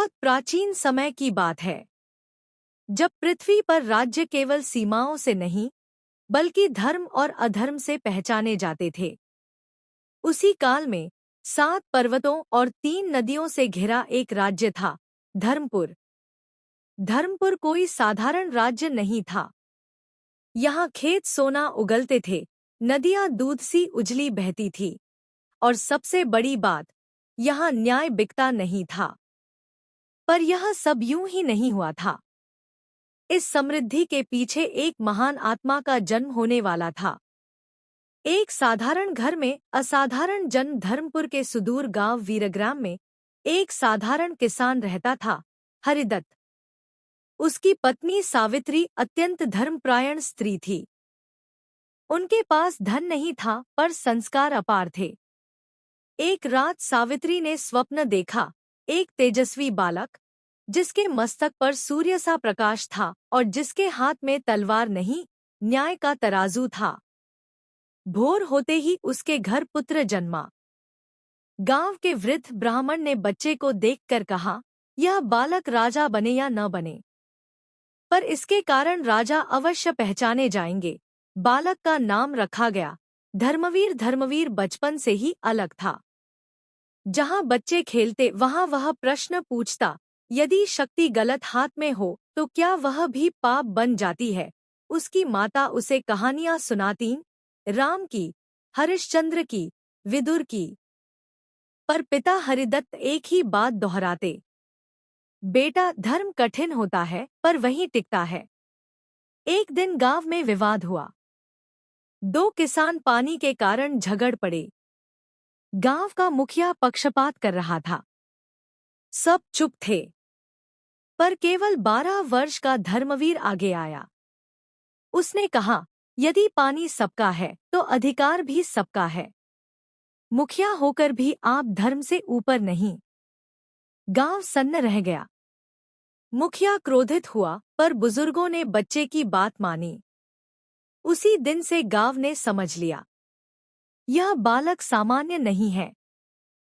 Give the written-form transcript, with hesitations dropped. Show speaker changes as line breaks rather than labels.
बहुत प्राचीन समय की बात है, जब पृथ्वी पर राज्य केवल सीमाओं से नहीं बल्कि धर्म और अधर्म से पहचाने जाते थे। उसी काल में 7 पर्वतों और 3 नदियों से घिरा एक राज्य था, धर्मपुर। धर्मपुर कोई साधारण राज्य नहीं था। यहाँ खेत सोना उगलते थे, नदियां दूध सी उजली बहती थी, और सबसे बड़ी बात, यहाँ न्याय बिकता नहीं था। पर यह सब यूं ही नहीं हुआ था। इस समृद्धि के पीछे एक महान आत्मा का जन्म होने वाला था। एक साधारण घर में असाधारण जन्म। धर्मपुर के सुदूर गांव वीरग्राम में एक साधारण किसान रहता था, हरिदत्त। उसकी पत्नी सावित्री अत्यंत धर्मपरायण स्त्री थी। उनके पास धन नहीं था, पर संस्कार अपार थे। एक रात सावित्री ने स्वप्न देखा, एक तेजस्वी बालक, जिसके मस्तक पर सूर्य सा प्रकाश था और जिसके हाथ में तलवार नहीं, न्याय का तराजू था। भोर होते ही उसके घर पुत्र जन्मा। गांव के वृद्ध ब्राह्मण ने बच्चे को देखकर कहा, यह बालक राजा बने या न बने, पर इसके कारण राजा अवश्य पहचाने जाएंगे। बालक का नाम रखा गया धर्मवीर। धर्मवीर बचपन से ही अलग था। जहां बच्चे खेलते वहां वह प्रश्न पूछता, यदि शक्ति गलत हाथ में हो तो क्या वह भी पाप बन जाती है? उसकी माता उसे कहानियां सुनातीं, राम की, हरिश्चंद्र की, विदुर की। पर पिता हरिदत्त एक ही बात दोहराते, बेटा, धर्म कठिन होता है पर वहीं टिकता है। एक दिन गांव में विवाद हुआ। 2 किसान पानी के कारण झगड़ पड़े। गांव का मुखिया पक्षपात कर रहा था। सब चुप थे, पर केवल 12 वर्ष का धर्मवीर आगे आया। उसने कहा, यदि पानी सबका है तो अधिकार भी सबका है। मुखिया होकर भी आप धर्म से ऊपर नहीं। गांव सन्न रह गया। मुखिया क्रोधित हुआ, पर बुजुर्गों ने बच्चे की बात मानी। उसी दिन से गांव ने समझ लिया, यह बालक सामान्य नहीं है,